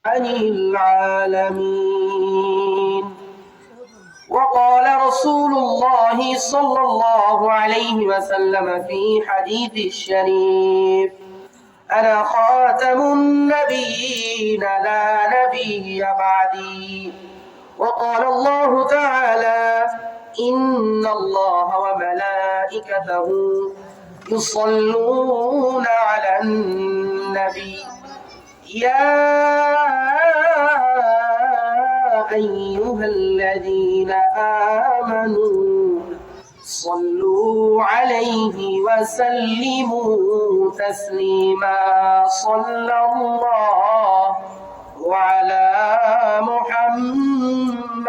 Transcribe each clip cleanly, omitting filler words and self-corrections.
عن العالمين. وقال رسول الله صلى الله عليه وسلم في حديث الشريف: أنا خاتم النبيين لا نبي بعدي. وقال الله تعالى: إن الله وملائكته يصلون على النبي يا أيها الذين آمنوا صلوا عليه وسلموا تسليما. صلى الله على محمد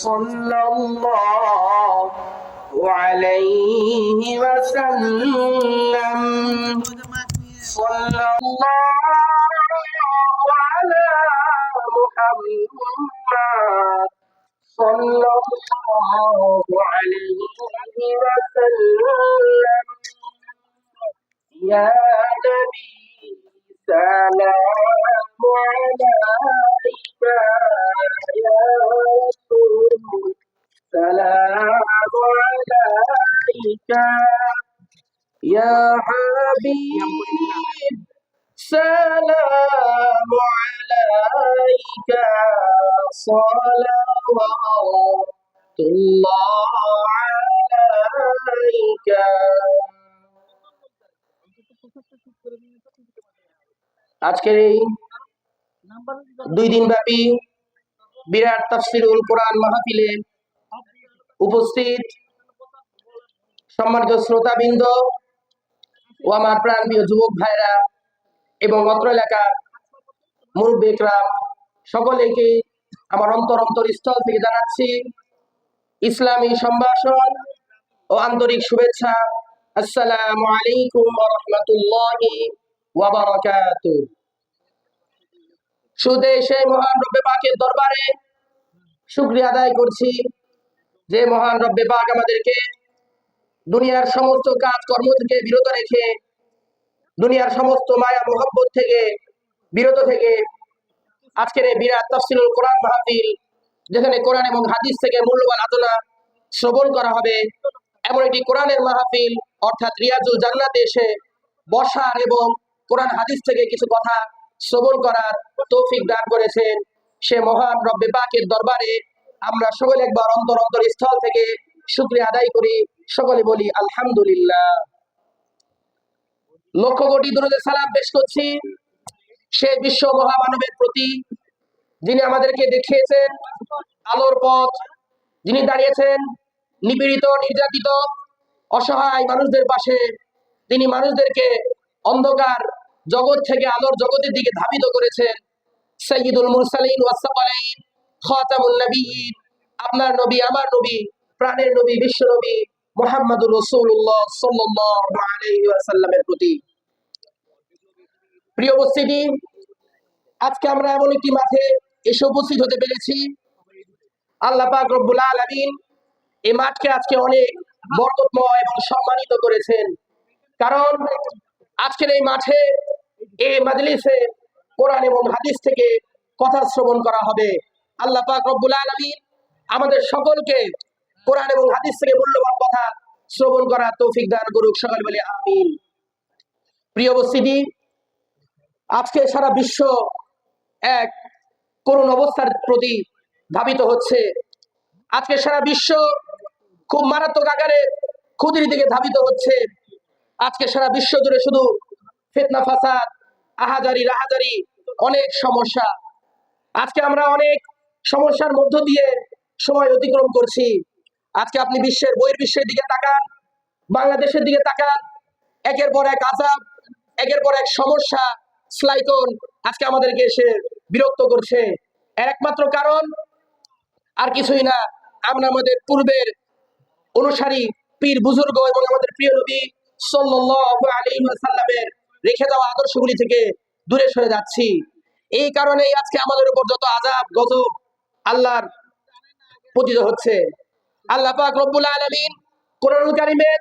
صلى الله عليه وسلم. صلى الله على محمد صلى الله عليه وسلم. يا نبي سلام عليك، يا رسول سلام عليك، يا حبيب سلام عليك، صلوات الله عليك. আজকের এই 2 দিন ব্যাপী বিরাট তাফসীরুল কোরআন মাহফিলে উপস্থিত সম্মানিত শ্রোতাবৃন্দ ও আমার প্রাণপ্রিয় যুবক ভাইরা এবং অত্র এলাকার মুরব্বী ইকরাম, সকলেকে আমার অন্তরস্থল থেকে জানাচ্ছি ইসলামী সম্ভাষণ ও আন্তরিক শুভেচ্ছা। আসসালামু আলাইকুম ওয়া রাহমাতুল্লাহি ওয়া বারাকাতুহু। শুরুতে সেই মহান রব্বে পাকের দরবারে শুকরিয়া আদায় করছি যে মহান রব্বে পাক আমাদেরকে দুনিয়ার সমস্ত কাজকর্ম থেকে বিরত রেখে, দুনিয়ার সমস্ত মায়া মোহাব্বত থেকে বিরত থেকে আজকের এই বিরাট তাফসীরুল কোরআন মাহফিল, যেখানে কোরআন এবং হাদিস থেকে মূল্যবান আলোচনা শ্রবণ করা হবে, এমন একটি কোরআনের মাহফিল অর্থাৎ রিয়াজুল জান্নাতে এসে বসার এবং কোরআন হাদিস থেকে কিছু কথা শ্রবণ করার তৌফিক দান করেছেন। সে মহান রব্বে পাকের দরবারে আমরা সকলে একবার অন্তরস্থল থেকে শুকরিয়া আদায় করি, সকলে বলি আলহামদুলিল্লাহ। লক্ষ কোটি দরুদ সালাম পেশ করছি সে বিশ্ব মহামানবের প্রতি, যিনি আমাদেরকে দেখিয়েছেন আলোর পথ, যিনি দাঁড়িয়েছেন নিপীড়িত নির্যাতিত অসহায় মানুষদের পাশে, তিনি মানুষদেরকে অন্ধকার জগৎ থেকে আলোর জগতের দিকে ধাবিত করেছেন। সাইয়্যিদুল মুরসালিন ওয়াস সালিহিন খাতামুন নবিয়্যিন, আপনার নবী আমার নবী প্রাণের নবী বিশ্ব নবী মুহাম্মদুর রাসূলুল্লাহ সাল্লাল্লাহু আলাইহি ওয়াসাল্লামের প্রতি। প্রিয় উপস্থিতি, আজকে আমরা এমন একটি মাঠে এসে উপস্থিত হতে পেরেছি। আল্লাহ পাক রব্বুল আলামিন এই মাঠকে আজকে অনেক বরকতময় এবং সম্মানিত করেছেন, কারণ আজকের এই মাঠে এই মাজলিসে কোরআন এবং হাদিস থেকে কথা শ্রবণ করা হবে। আল্লাহ পাক রব্বুল আলামিন আমাদের সকলকে কোরআন এবং হাদিস থেকে মূল্যবান কথা শ্রবণ করার তৌফিক দান করুক, সকলে বলি আমিন। প্রিয় উপস্থিতি, আজকে সারা বিশ্ব এক করুণ অবস্থার প্রতি ধাবিত হচ্ছে। আজকে সারা বিশ্ব খুব মারাত্মক আকারে ক্ষতির দিকে ধাবিত হচ্ছে। আজকে সারা বিশ্ব জুড়ে শুধু ফিতনা ফাসাদ, আহাজারি রাহাজারি, অনেক সমস্যা। আজকে আমরা অনেক সমস্যার মধ্য দিয়ে সময় অতিক্রম করছি। আজকে আপনি বিশ্বের বহির্বিশ্বের দিকে তাকান, বাংলাদেশের দিকে তাকান, একের পর এক আযাব, একের পর এক সমস্যা স্লাইকন আজকে আমাদেরকে এসে বিরক্ত করছে। এর একমাত্র কারণ আর কিছুই না, আমরা আমাদের পূর্বের অনুসারী পীর বুজুর্গ এবং আমাদের প্রিয় নবী সাল্লাল্লাহু আলাইহি ওয়াসাল্লামের রেখে দেওয়া আদর্শগুলি থেকে দূরে সরে যাচ্ছি। এই কারণেই আজকে আমাদের উপর যত আযাব গজব আল্লাহর পতিত হচ্ছে। আল্লাহ পাক রব্বুল আলামিন কোরআনুল কারীমে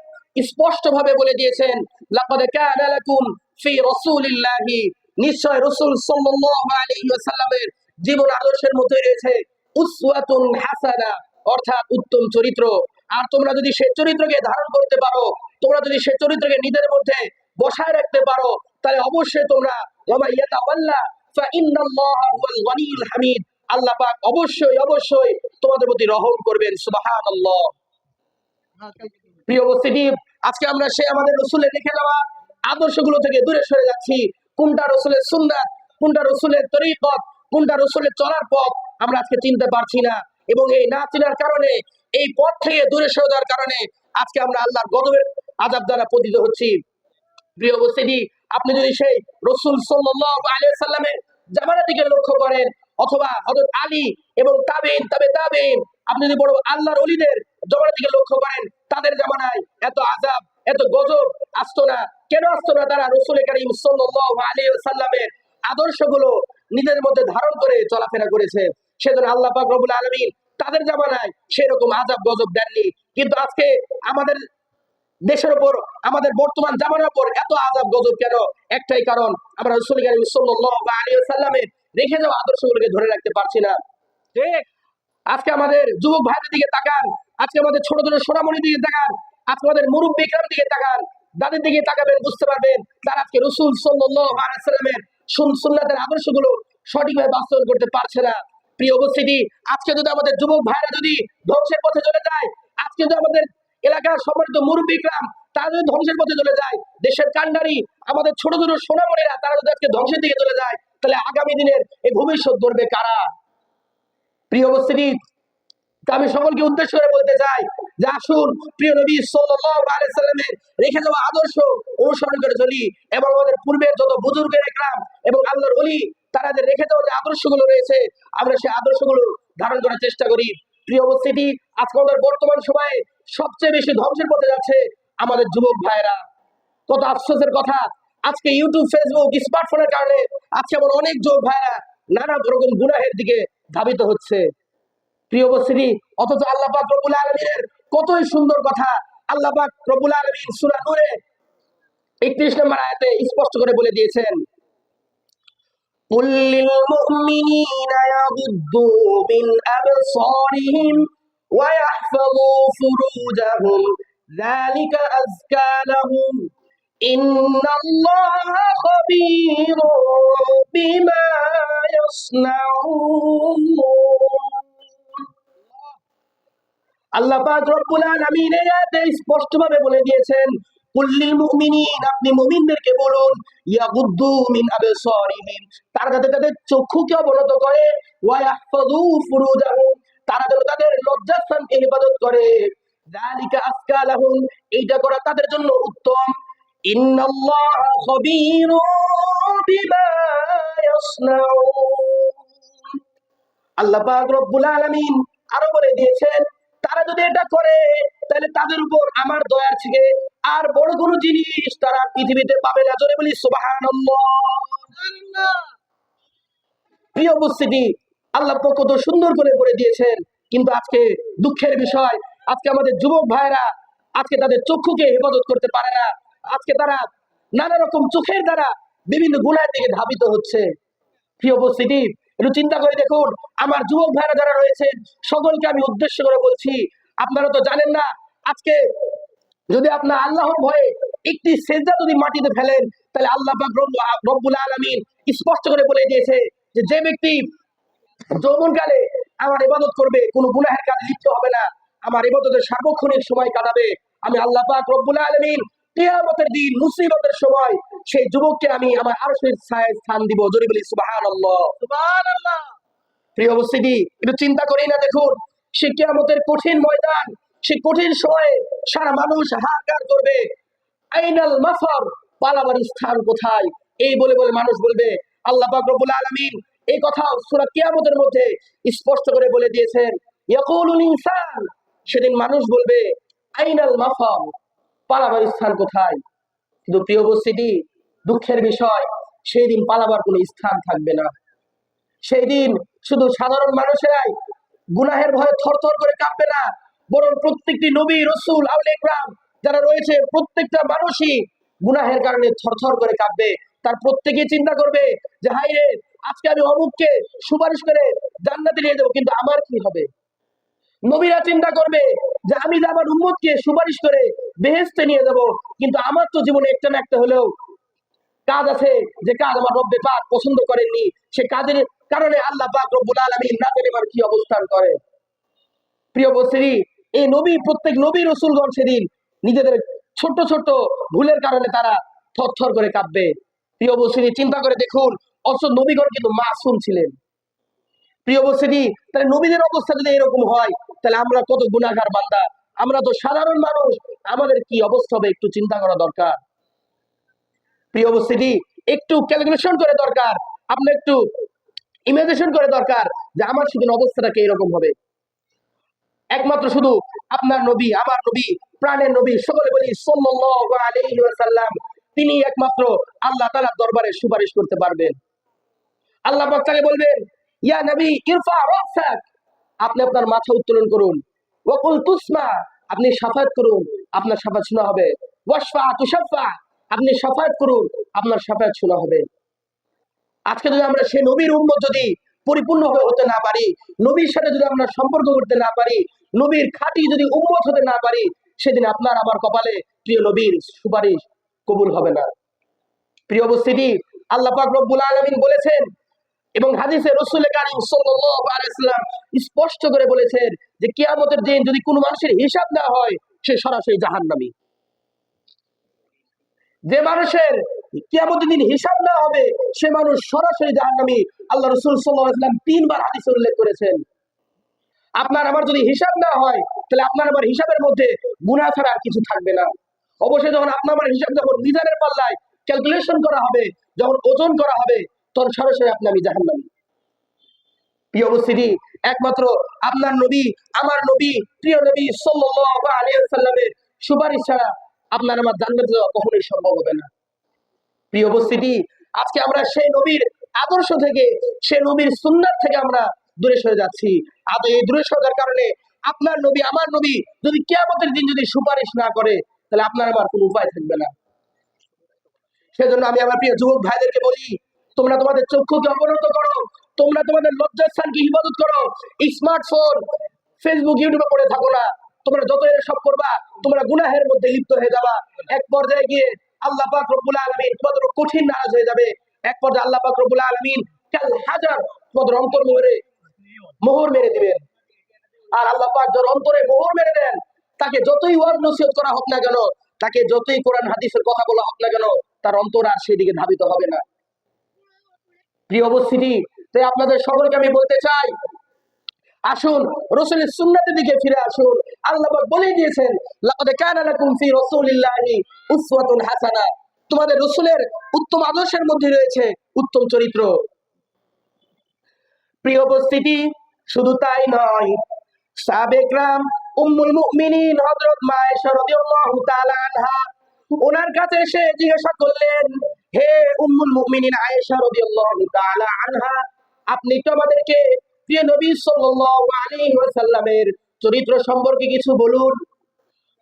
স্পষ্টভাবে বলে দিয়েছেন, লাকাদ কানা লাকুম ফি রাসূলিল্লাহি নিশ্চয় রাসূল সাল্লাল্লাহু আলাইহি ওয়াসাল্লামের জীবন আদর্শের মধ্যে রয়েছে উসওয়াতুন হাসানা, অর্থাৎ উত্তম চরিত্র। আর তোমরা যদি সেই চরিত্রকে ধারণ করতে পারো, তোমরা যদি সেই চরিত্রকে নিজের মধ্যে বসায় রাখতে পারো, তাহলে অবশ্যই তোমরা ওয়া ইয়াতাওয়াল্লা ফা ইন্নাল্লাহা হুয়াল গনিয়ুল হামিদ, আল্লাহ পাক অবশ্যই অবশ্যই তোমাদের প্রতি রহম করবেন। সুবহানাল্লাহ। প্রিয় উপস্থিতি, আজকে আমরা সে আমাদের রসুলের রেখে যাওয়া আদর্শগুলো থেকে দূরে সরে যাচ্ছি। কোনটা রসুলের সুন্নাত, কোনটা রসুলের তরিকত, কোনটা রসুলের চলার পথ আমরা আজকে চিনতে পারছি না। এবং এই না চিনার কারণে, এই পথ থেকে দূরে সরে যাওয়ার কারণে আজকে আমরা আল্লাহর গজবের আযাব দ্বারা পতিত হচ্ছি। প্রিয় উপস্থিতি, আপনি যদি সেই রাসূল সাল্লাল্লাহু আলাইহি সাল্লামের জামানার দিকে লক্ষ্য করেন, অথবা হযরত আলী এবং তাবেঈন, তাবেঈন, আপনি যদি বড় আল্লাহর ওলিদের জামানার দিকে লক্ষ্য করেন, তাদের জামানায় এত আযাব, এত গজব আসতো না। কেন আসতো না? তারা রাসূল কারীম সাল্লাল্লাহু আলাইহি সাল্লামের আদর্শগুলো নিজের মধ্যে ধারণ করে চলাফেরা করেছে। সেজন্য আল্লাহ পাক রব্বুল আলামিন তাদের জামানায় সেরকম আযাব গজব দেননি। কিন্তু আজকে আমাদের দেশের উপর, আমাদের বর্তমান জামানার উপর এত আযাব গজব কেন? একটাই কারণ, আমরা রাসূল কারীম সাল্লাল্লাহু আলাইহি ওয়াসাল্লামের রেখে যাওয়া আদর্শগুলোকে ধরে রাখতে পারছি না। ঠিক আজকে আমাদের যুবক ভাইদের দিকে তাকান, আজকে আমাদের ছোট ছোট সোনামণির দিকে তাকান, আজকে আমাদের মুরব্বী কিরামের দিকে তাকান, তাদের দিকে তাকাবেন, বুঝতে পারবেন তারা আজকে রাসূল সাল্লাল্লাহু আলাইহি ওয়াসাল্লামের সুন্নাতের আদর্শগুলো সঠিকভাবে বাস্তবায়ন করতে পারছে না। প্রিয় উপস্থিতি, আজকে যদি আমাদের যুবক ভাইরা যদি ধ্বংসের পথে চলে যায়, আজকে যদি আমাদের এলাকার সম্মানিত মুরব্বী কিরাম তারা যদি ধ্বংসের পথে চলে যায়, দেশের কান্ডারি আমাদের ছোট ছোট সোনামণিরা তারা যদি আজকে ধ্বংসের দিকে চলে যায়, তাহলে আগামী দিনের এই ভবিষ্যৎ গড়বে কারা? প্রিয় উপস্থিতি, আমি সকলকে উদ্দেশ্য করে বলতে চাই যে আসুন প্রিয় নবী সাল্লাল্লাহু আলাইহি সাল্লামের রেখে যাওয়া আদর্শ অনুসরণ করে চলি, এবং আমাদের পূর্বের যত বুজুর্গের একরাম এবং আল্লাহর ওলি তারা যে রেখে যাওয়া যে আদর্শগুলো রয়েছে, আমরা সেই আদর্শগুলো ধারণ করার চেষ্টা করি। প্রিয় উপস্থিতি, আজকে আমাদের বর্তমান সময়ে সবচেয়ে বেশি ধ্বংসের পথে যাচ্ছে আমাদের যুবক ভাইয়েরা। কত আফসোসের কথা, আজকে ইউটিউব, ফেসবুক, স্মার্টফোনের কারণে আজকে আমার অনেক যুবক ভাইয়েরা নানা রকম গুনাহের দিকে ধাবিত হচ্ছে। প্রিয় উপস্থিতি, অথচ আল্লাহ পাক রব্বুল আলামিনের কতই সুন্দর কথা আল্লাহ পাক রব্বুল আলামিন সূরা নূরে 31 নম্বর আয়াতে স্পষ্ট করে বলে দিয়েছেন, কুল লিল মুমিনিনা ইয়াগুদ্দু মিন আবসারিহিম ওয়া ইয়াহফাযু ফুরুজাহুম যালিকা আযকা লাহুম ইন্নাল্লাহা খাবীরুম বিমা ইয়াসনাউন। আল্লাহ পাক রব্বুল আলামিন এই আয়াতে স্পষ্টভাবে বলে দিয়েছেন, কুল্লিল মুমিনিন, আপনি মুমিনদেরকে বলুন, ইয়াগুদ্দু মিন আবসারিহিম, তারা যাতে তাদের চক্ষুকে অবনত করে, ওয়া ইয়াহফাযু ফুরুজাহুম, তারা যেন তাদের লজ্জাস্থানকে হেফাজত করে, যালিকা আযকা লাহুম, এইটা করা তাদের জন্য উত্তম, ইন্নাল্লাহা খাবীরুম বিমা ইয়াসনাউন। আল্লাহ পাক রব্বুল আলামিন আরো বলে দিয়েছেন, তারা যদি এটা করে তাহলে তাদের উপর আমার দয়া থেকে আর বড় কোনো জিনিস তারা পৃথিবীতে পাবে না। জোরে বলি সুবহানাল্লাহ। প্রিয় উপস্থিতি, আল্লাহ কত সুন্দর করে বলে দিয়েছেন, কিন্তু আজকে দুঃখের বিষয়, আজকে আমাদের যুবক ভাইরা আজকে তাদের চক্ষুকে হেফাজত করতে পারে না। আজকে তারা নানা রকম চোখের দ্বারা বিভিন্ন গুনাহের দিকে ধাবিত হচ্ছে। প্রিয় উপস্থিতি, একটু চিন্তা করে দেখুন, আমার যুবক ভাইরা যারা রয়েছেন সকলকে আমি উদ্দেশ্য করে বলছি, আপনারা তো জানেন না, আজকে যদি আপনার আল্লাহর ভয়ে একটি সেজদা যদি মাটিতে ফেলেন, তাহলে আল্লাহ পাক রব্বুল আলামিন স্পষ্ট করে বলে দিয়েছে যে যে ব্যক্তি যৌবনকালে আমার ইবাদত করবে, কোনো গুনাহের কাজে লিপ্ত হবে না, আমার ইবাদতের সার্বক্ষণিক সময় কাটাবে, আমি আল্লাহ পাক রব্বুল আলামিন কিয়ামতের দিন মুসিবতের সময় সেই যুবককে আমি আমার আরশের ছায়ায় স্থান দিব। জোরে বলি সুবহানাল্লাহ, সুবহানাল্লাহ। প্রিয় উপস্থিতি, একটু চিন্তা করি না, দেখুন সেই কিয়ামতের কঠিন ময়দান, সেই কঠিন সময়ে সারা মানুষ হাহাকার করবে, আইনাল মাফার, পালাবার স্থান কোথায়, এই বলে বলে মানুষ বলবে। আল্লাহ পাক রব্বুল আলামিন এই কথা সূরা কিয়ামতের মধ্যে স্পষ্ট করে বলে দিয়েছেন, ইয়াকুলুল ইনসান, সেদিন মানুষ বলবে আইনাল মাফার, পালাবার স্থান কোথায়। কিন্তু প্রিয় উপস্থিতি, দুঃখের বিষয়, সেই দিন পালাবার কোনো স্থান থাকবে না। সেই দিন শুধু সাধারণ মানুষেরাই গুনাহের ভয়ে থরথর করে কাঁপবে না, বরং প্রত্যেকটি নবী, রাসূল, আউলিয়া ইকরাম যারা রয়েছে প্রত্যেকটা মানুষই গুনাহের কারণে থরথর করে কাঁপবে। তার প্রত্যেকে চিন্তা করবে যে হাই রে, আজকে আমি অমুককে সুপারিশ করে জান্নাতে নিয়ে যাবো, কিন্তু আমার কি হবে? নবীরা চিন্তা করবে যে আমি যে আমার উম্মতকে সুপারিশ করে বেহেশতে নিয়ে যাব, কিন্তু আমার তো জীবনে একটা না একটা হলেও কাজ আছে, যে কাজ আমার রব্বে পাক পছন্দ করেননি। সে কাজের কারণে আল্লাহ পাক রব্বুল আলামিন না জানি আমার কি অবস্থান করে। প্রিয় বস্তিরি, এই নবী, প্রত্যেক নবী রসুলগণ সেদিন নিজেদের ছোট্ট ছোট্ট ভুলের কারণে তারা থরথর করে কাঁপবে। প্রিয় বস্তিরি, চিন্তা করে দেখুন, অথচ নবীগণ কিন্তু মাসুম ছিলেন। প্রিয় বস্তিরি, তাহলে নবীদের অবস্থা যদি এরকম হয়, তাহলে আমরা কত গুনাহগার বান্দা, আমরা তো সাধারণ মানুষ, আমাদের কি অবস্থা হবে একটু চিন্তা করা দরকার। প্রিয় উপস্থিতি, একটু ক্যালকুলেশন করে দরকার, আপনি একটু ইমাজিনেশন করে দরকার যে আমার সেদিন অবস্থাটা কি এরকম হবে। একমাত্র শুধু আপনার নবী, আমার নবী, প্রাণের নবী, সকলে বলি সাল্লাল্লাহু আলাইহি ওয়াসাল্লাম, তিনি একমাত্র আল্লাহ তাআলার দরবারে সুপারিশ করতে পারবেন। আল্লাহ পাক তাকে বলবেন, ইয়া নবী ইরফা রাসাক, আপনি আপনার মাথা উত্তোলন করুন। ওয়াকুল তুসমা, আপনি শাফাত করুন, আপনার শাফাত শোনা হবে। ওয়াশফা তুশাফা, আপনি শাফাত করুন, আপনার শাফাত শোনা হবে। আজকে যদি আমরা সে নবীর উম্মত যদি পরিপূর্ণভাবে হতে না পারি, নবীর সাথে যদি আমরা সম্পর্ক করতে না পারি, নবীর খাঁটি যদি উম্মত হতে না পারি, সেদিন আপনার আমার কপালে প্রিয় নবীর সুপারিশ কবুল হবে না। প্রিয় উপস্থিতি, আল্লাহ পাক রব্বুল আলামিন বলেছেন এবং হাদিসে রাসূল কারীম সাল্লাল্লাহু আলাইহি ওয়াসাল্লাম স্পষ্ট করে বলেছেন যে কিয়ামতের দিন যদি কোনো মানুষের হিসাব না হয়, সে সরাসরি জাহান্নামী। যে মানুষের কিয়ামতের দিন হিসাব না হবে, সে মানুষ সরাসরি জাহান্নামী। আল্লাহ রাসূল সাল্লাল্লাহু আলাইহি ওয়াসাল্লাম তিনবার হাদিসে উল্লেখ করেছেন। আপনার আমার যদি হিসাব না হয়, তাহলে আপনার আমার হিসাবের মধ্যে গুনাহ ছাড়া আর কিছু থাকবে না। অবশ্যই যখন আপনার আমার হিসাব যখন মিজানের পাল্লায় ক্যালকুলেশন করা হবে, যখন ওজন করা হবে, তখন সরাসরি আপনি আমি জাহান্নামী। প্রিয় উপস্থিতি, একমাত্র আপনার নবী, আমার নবী, প্রিয় নবী সাল্লাল্লাহু আলাইহি ওয়াসাল্লামের সুপারিশ ছাড়া আপনার আমার জান্নাতে যাওয়া কখনোই সম্ভব হবে না। প্রিয় উপস্থিতি, আজকে আমরা সেই নবীর আদর্শ থেকে, সেই নবীর সুন্নাত থেকে আমরা দূরে সরে যাচ্ছি। আর এই দূরে সরার কারণে আপনার নবী, আমার নবী যদি কিয়ামতের দিন যদি সুপারিশ না করে, তাহলে আপনার আমার কোনো উপায় থাকবে না। সেজন্য আমি আমার প্রিয় যুবক ভাইদেরকে বলি, তোমরা তোমাদের চক্ষুকে অবনত করো, তোমরা তোমাদের লজ্জাস্থানকে ইবাদত করো। স্মার্টফোন, ফেসবুক, ইউটিউবে পড়ে থাকো না। তোমরা যত এসব করবা, তোমরা গুনাহের মধ্যে লিপ্ত হয়ে যাবা। এক পর্যায়ে গিয়ে আল্লাহ পাক রব্বুল আলামিন তোমাদের কঠিন নারাজ হয়ে যাবে। এক পর্যায়ে আল্লাহ পাক রব্বুল আলামিন কাল হাজার তোমাদের অন্তর মোহর মেরে দিবেন। আর আল্লাহ পাক যার অন্তরে মোহর মেরে দেন, তাকে যতই ওয়াজ নসিহত করা হোক না কেন, তাকে যতই কোরআন হাদিসের কথা বলা হোক না কেন, তার অন্তর আর সেদিকে ধাবিত হবে না। প্রিয় উপস্থিতি, তাই আপনাদের সকলকে আমি বলতে চাই, আসুন রাসূলের সুন্নাতের দিকে ফিরে আসুন। আল্লাহ পাক বলে দিয়েছেন, লাকাদ কানা লাকুম ফি রাসূলিল্লাহি উসওয়াতুন হাসানা, তোমাদের রাসূলের উত্তম আদর্শের মধ্যে রয়েছে উত্তম চরিত্র। প্রিয় উপস্থিতি, শুধু তাই নয়, সাহাবে কেরাম, উম্মুল মুমিনিন হযরত মা আয়েশা রাদিয়াল্লাহু তাআলা আনহা, ওনার কাছে এসে জিজ্ঞাসা করলেন, হে উম্মুল মুমিনিন আয়েশা রাদিয়াল্লাহু তাআলা আনহা, আপনি তো আমাদেরকে প্রিয় নবী সাল্লাল্লাহু আলাইহি ওয়াসাল্লামের চরিত্র সম্পর্কে কিছু বলুন।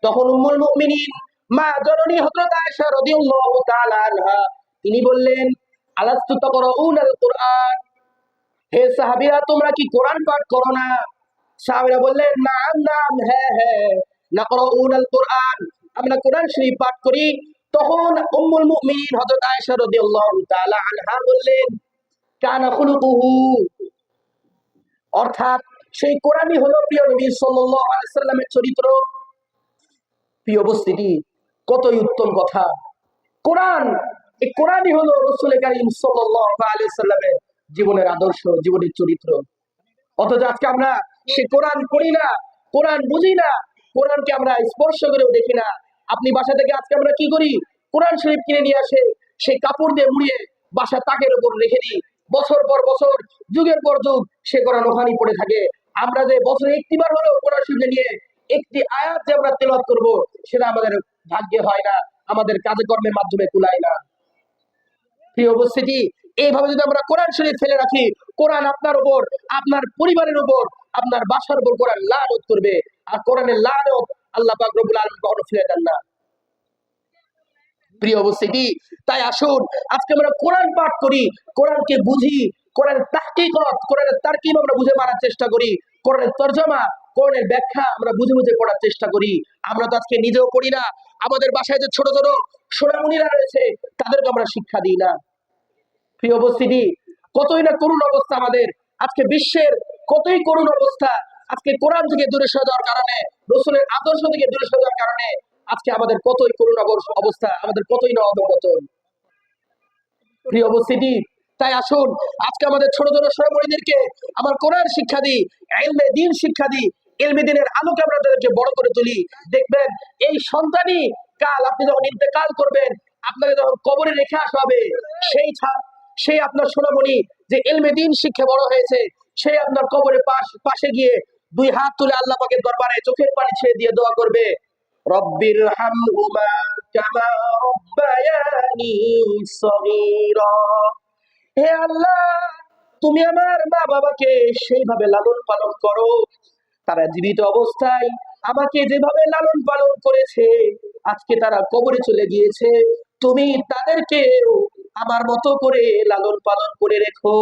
তখন উম্মুল মুমিনিন মা জননী হযরত আয়েশা রাদিয়াল্লাহু তাআলা আনহা, তিনি বললেন, আলাস্তু তাকরাউনাল কুরআন, হে সাহাবীরা, তোমরা কি কোরআন পাঠ করো না? সাহাবীরা বললেন, নাম নাম, হ্যাঁ হ্যাঁ, নাকরাউনাল কুরআন, আমরা কোরআন শরীফ পাঠ করি। তখন উম্মুল মুমিনিন হযরত আয়েশা রাদিয়াল্লাহু তাআলা আনহা বললেন, কানা খুলুকুহু, অর্থাৎ সেই কোরআনই হলো প্রিয় নবী সাল্লাল্লাহু আলাইহি ওয়াসাল্লামের চরিত্র। প্রিয় উপস্থিতি, কতই উত্তম কথা। কোরআন, এই কোরআনই হলো রাসূল কারীম সাল্লাল্লাহু আলাইহি ওয়াসাল্লামের জীবনের আদর্শ, জীবনের চরিত্র। অথচ আজকে আমরা সে কোরআন পড়ি না, কোরআন বুঝি না, কোরআনকে আমরা স্পর্শ করেও দেখি না। আপনি বাসা থেকে আজকে আমরা কি করি? কোরআন শরীফ কিনে নিয়ে আসে, সেই কাপড় দিয়ে মুড়িয়ে বাসা তাকের উপর রেখে দিই। বছর পর বছর, যুগের পর যুগ সে কোরআন ওখানেই পড়ে থাকে। আমরা যে বছরে একটিবার হলেও কোরআন শরীফ নিয়ে একটি আয়াত যে আমরা তেলাওয়াত করব, সেটা আমাদের ভাগ্যে হয় না, আমাদের কাজে কর্মের মাধ্যমে কুলায় না। প্রিয় উপস্থিতি, এইভাবে যদি আমরা কোরআন শরীফ ফেলে রাখি, কোরআন আপনার উপর, আপনার পরিবারের উপর, আপনার বাসার উপর কোরআন লানত করবে। আর কোরআনের লানত আল্লাহ পাক রব্বুল আলামিন কখনো ফেলে দেন না। প্রিয় উপস্থিতি, তাই আসুন আজকে আমরা কোরআন পাঠ করি, কোরআনকে বুঝি, কোরআনের তাহকিকত, কোরআনের তারকিব আমরা বুঝে মানার চেষ্টা করি, কোরআনের তরজমা, কোরআনের ব্যাখ্যা আমরা বুঝে বুঝে পড়ার চেষ্টা করি। আমরা তো আজকে নিজেও পড়ি না, আমাদের বাসায় যে ছোট ছোট সোনামণিরা রয়েছে তাদেরকে আমরা শিক্ষা দিই না। প্রিয় উপস্থিতি, কতই না করুণ অবস্থা আমাদের আজকে, বিশ্বের কতই করুণ অবস্থা আজকে, কোরআন থেকে দূরে সরে যাওয়ার কারণে, রসুলের আদর্শ থেকে দূরে সরে যাওয়ার কারণে আজকে আমাদের কতই করুণ অবস্থা, আমাদের কতই না অবগতন। প্রিয় উপস্থিতি, তাই আসুন আজকে আমাদের ছোট ছোট সোনামণিদেরকে আমার কোরআন শিক্ষা দিই, ইলমে দ্বীন শিক্ষা দিই, ইলমে দ্বীনের আলোকে আমরা তাদেরকে বড় করে তুলি। দেখবেন এই সন্তানই কাল আপনি যখন ইন্তেকাল করবেন, আপনাকে যখন কবরে রেখে আসা হবে, সেই আপনার সোনামণি যে ইলমে দ্বীন শিক্ষা বড় হয়েছে, সেই আপনার কবরে পাশে গিয়ে দুই হাত তুলে আল্লাহ পাকের দরবারে চোখের পানি ছেড়ে দিয়ে দোয়া করবে, রব্বির হামহুমা কামা রব্বায়ানি সগীরা। হে আল্লাহ, তুমি আমার মা বাবাকে সেইভাবে লালন পালন করো, তারা জীবিত অবস্থায় আমাকে যেভাবে লালন পালন করেছে, আজকে তারা কবরে চলে গিয়েছে, তুমি তাদেরকে আমার মতো করে লালন পালন করে রেখো।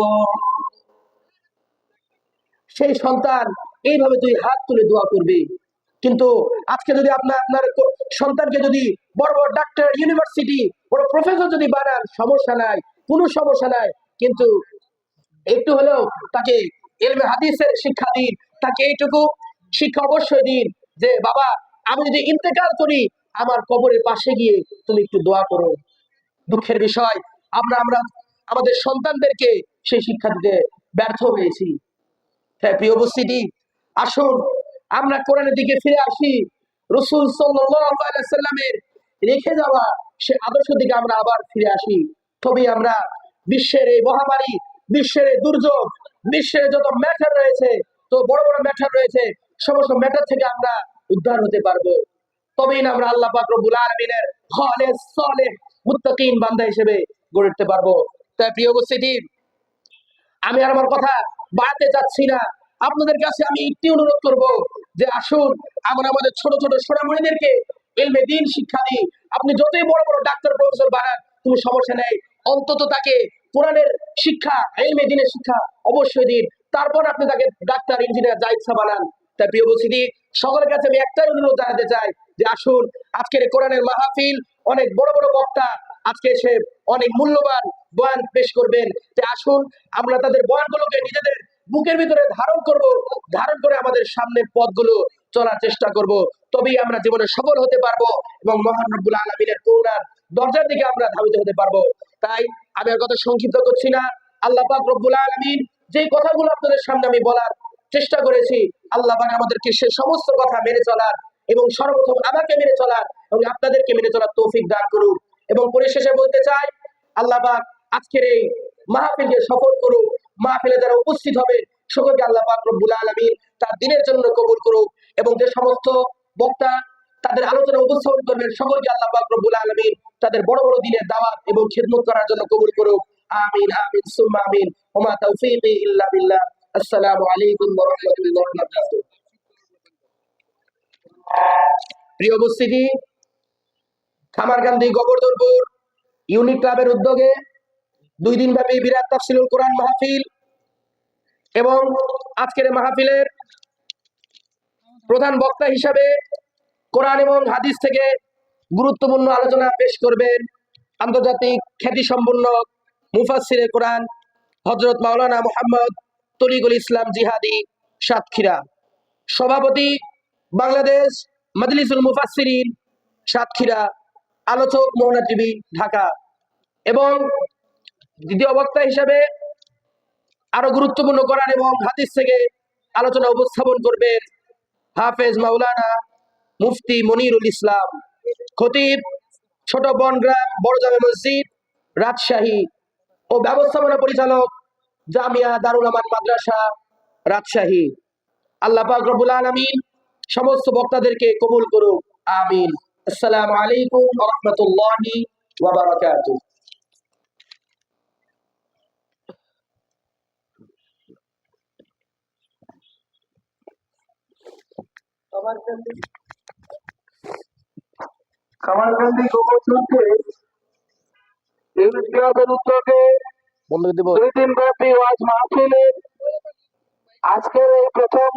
সেই সন্তান এইভাবে দুই হাত তুলে দোয়া করবে। কিন্তু আজকে যদি আপনার সন্তানকে যদি বড় বড় ডাক্তার, ইউনিভার্সিটি, বড় প্রফেসর যদি বানান, সমস্যা নাই, কোনো সমস্যা নাই, কিন্তু একটু হলেও তাকে ইলমে হাদিসের শিক্ষা দিন, তাকে এইটুকু শিক্ষা অবশ্যই দিন যে বাবা, আমি যদি ইন্তেকাল করি, আমার কবরের পাশে গিয়ে তুমি একটু দোয়া করো। দুঃখের বিষয়, আমরা আমরা আমাদের সন্তানদেরকে সেই শিক্ষা দিতে ব্যর্থ হয়েছি। হ্যাঁ প্রিয় উপস্থিতি, আসুন আমরা কোরআনের দিকে ফিরে আসি, রাসূল সাল্লাল্লাহু আলাইহি সাল্লামের রেখে যাওয়া সে আদর্শ দিকে আমরা আবার ফিরে আসি। তবেই আমরা বিশ্বের এই মহামারী, বিশ্বের এই দুর্যোগ, বিশ্বের যত ম্যাটার রয়েছে, তো বড় বড় ম্যাটার রয়েছে, সমস্ত ম্যাটার থেকে আমরা উদ্ধার হতে পারবো। তবেই না আমরা আল্লাহ পাক রব্বুল আলামিনের খালেস সালেহ মুত্তাকিন বান্দা হিসেবে গড়ে উঠতে পারবো। তাই প্রিয় উপস্থিতি, আমি আর আমার কথা বাড়াতে চাচ্ছি না, আপনাদের কাছে আমি একটি অনুরোধ করব যে আসুন আমরা আমাদের ছোট ছোট সোনামণিদেরকে ইলমে দ্বীন শিক্ষা দিই। আপনি যতই বড় বড় ডাক্তার প্রফেসর বানান, কোনো সমস্যা নেই, অন্তত তাকে কোরআনের শিক্ষা, ইলমে দ্বীনের শিক্ষা অবশ্যই দিন, তারপর আপনি তাকে ডাক্তার, ইঞ্জিনিয়ার, যা ইচ্ছা বানান। তাই প্রিয় উপস্থিতি, সকলের কাছে আমি একটাই অনুরোধ জানাতে চাই যে আসুন আজকের কোরআনের মাহফিল, অনেক বড় বড় বক্তা আজকে এসে অনেক মূল্যবান বয়ান পেশ করবেন, যে আসুন আমরা তাদের বয়ানগুলোকে নিজেদের বুকের ভিতরে ধারণ করব, ধারণ করে আমাদের সামনের পথগুলো চলার চেষ্টা করব। তবেই আমরা জীবনে সফল হতে পারবো এবং মহান রব্বুল আলামিনের করুণার দরজার দিকে আমরা ধাবিত হতে পারবো। তাই আমি আর কথা সংক্ষিপ্ত করছি না। আল্লাহ পাক রব্বুল আলামিন যেই কথাগুলো আপনাদের সামনে আমি বলার চেষ্টা করেছি, আল্লাহ পাক আমাদেরকে সে সমস্ত কথা মেনে চলার এবং সর্বপ্রথম আমাকে মেনে চলার এবং আপনাদেরকে মেনে চলার তৌফিক দান করুন। এবং পরিশেষে বলতে চাই, আল্লাহ পাক আজকের এই মাহফিলকে সফল করুক, মাহফিলে যারা উপস্থিত হবে সকলকে আল্লাহ পাক রব্বুল আলামিন তার দিনের জন্য কবুল করুক, এবং যে সমস্ত বক্তা তাদের আলোচনা উপস্থাপন করবেন সকলকে আল্লাহ পাক রব্বুল আলামিন তাদের বড় বড় দিনের দাওয়াত এবং খিদমত করার জন্য কবুল করুক। আমিন আমিন সুম্মা আমিন। ওয়া মা তাওফীকি ইল্লা বিল্লাহ। আসসালামু আলাইকুম ওয়া রাহমাতুল্লাহি ওয়া বারাকাতুহু। প্রিয় উপস্থিতি, খামারকান্দি গোবর্ধনপুর ইউনিট ক্লাবের উদ্যোগে 2 দিন ব্যাপী বিরাট তাফসীরুল কোরআন মাহফিল, এবং আজকের মাহফিলের প্রধান বক্তা হিসাবে কোরআন এবং হাদিস থেকে গুরুত্বপূর্ণ আলোচনা পেশ করবেন আন্তর্জাতিক খ্যাতিসম্পন্ন মুফাসসিরে কোরআন হযরত মাওলানা মুহাম্মদ তরিকুল ইসলাম জিহাদি সাতক্ষীরা। সভাপতি বাংলাদেশ মাজলিসুল মুফাসসিরিন সাতক্ষীরা। আলোচক মোহনা টিভি ঢাকা। এবং দ্বিতীয় বক্তা হিসেবে আরো গুরুত্বপূর্ণ কোরআন এবং হাদিস থেকে আলোচনা উপস্থাপন করবেন হাফেজ মাওলানা মুফতি মনিরুল ইসলাম, খতিব ছোট বনগ্রাম বড় জামে মসজিদ রাজশাহী ও ব্যবস্থাপনা পরিচালক জামিয়া দারুল আমান মাদ্রাসা রাজশাহী। আল্লাহ পাক রব্বুল আলামিন সমস্ত বক্তাদেরকে কবুল করুক, আমিন। আসসালামু আলাইকুম ওয়া রাহমাতুল্লাহি ওয়া বারাকাতুহু। কামারকান্দি গোবর্ধনপুরে ইউনিট ক্লাবের উদ্যোগে বন্ধ করে দেব। 2 দিন ব্যাপী ওয়াজ মাহফিলের আজকের এই প্রথম